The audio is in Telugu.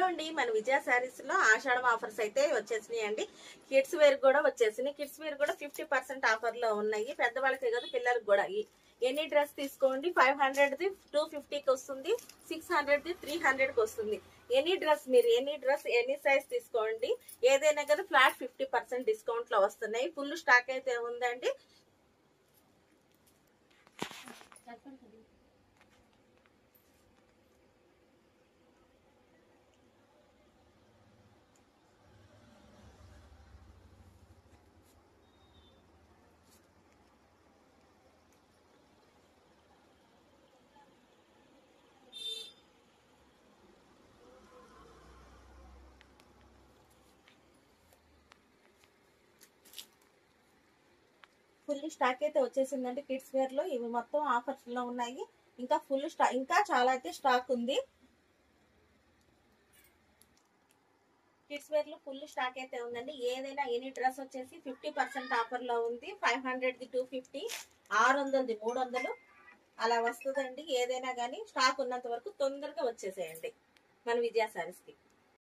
అండి, మన విజయ శారీస్ లో ఆషాఢం ఆఫర్స్ అయితే వచ్చేసినాయి అండి. కిడ్స్ వేర్ కూడా వచ్చేసినాయి. కిడ్స్ వేర్ కూడా 50% ఆఫర్ లో ఉన్నాయి. పెద్దవాళ్ళకే కదా, పిల్లలకు కూడా. ఎనీ డ్రెస్ తీసుకోండి, 500ది 250కి వస్తుంది, 600ది 300కి వస్తుంది. ఎనీ డ్రెస్ మీరు ఎనీ సైజ్ తీసుకోండి, ఏదైనా కదా ఫ్లాట్ 50% డిస్కౌంట్ లో వస్తున్నాయి. ఫుల్ స్టాక్ అయితే ఉందండి. ఫుల్ స్టాక్ అయితే వచ్చేసిందండి. కిడ్స్ వేర్ లో ఇవి మొత్తం ఆఫర్స్ లో ఉన్నాయి. ఇంకా ఫుల్ స్టాక్, ఇంకా చాలా అయితే స్టాక్ ఉంది. కిడ్స్ వేర్ లో ఫుల్ స్టాక్ అయితే ఉందండి. ఏదైనా ఎనీ డ్రెస్ వచ్చేసి 50% ఆఫర్ లో ఉంది. 500ది 250, 600ది 300 అలా వస్తుందండి. ఏదైనా కానీ స్టాక్ ఉన్నంత వరకు తొందరగా వచ్చేసేయండి మన విజయ శారీస్ కి.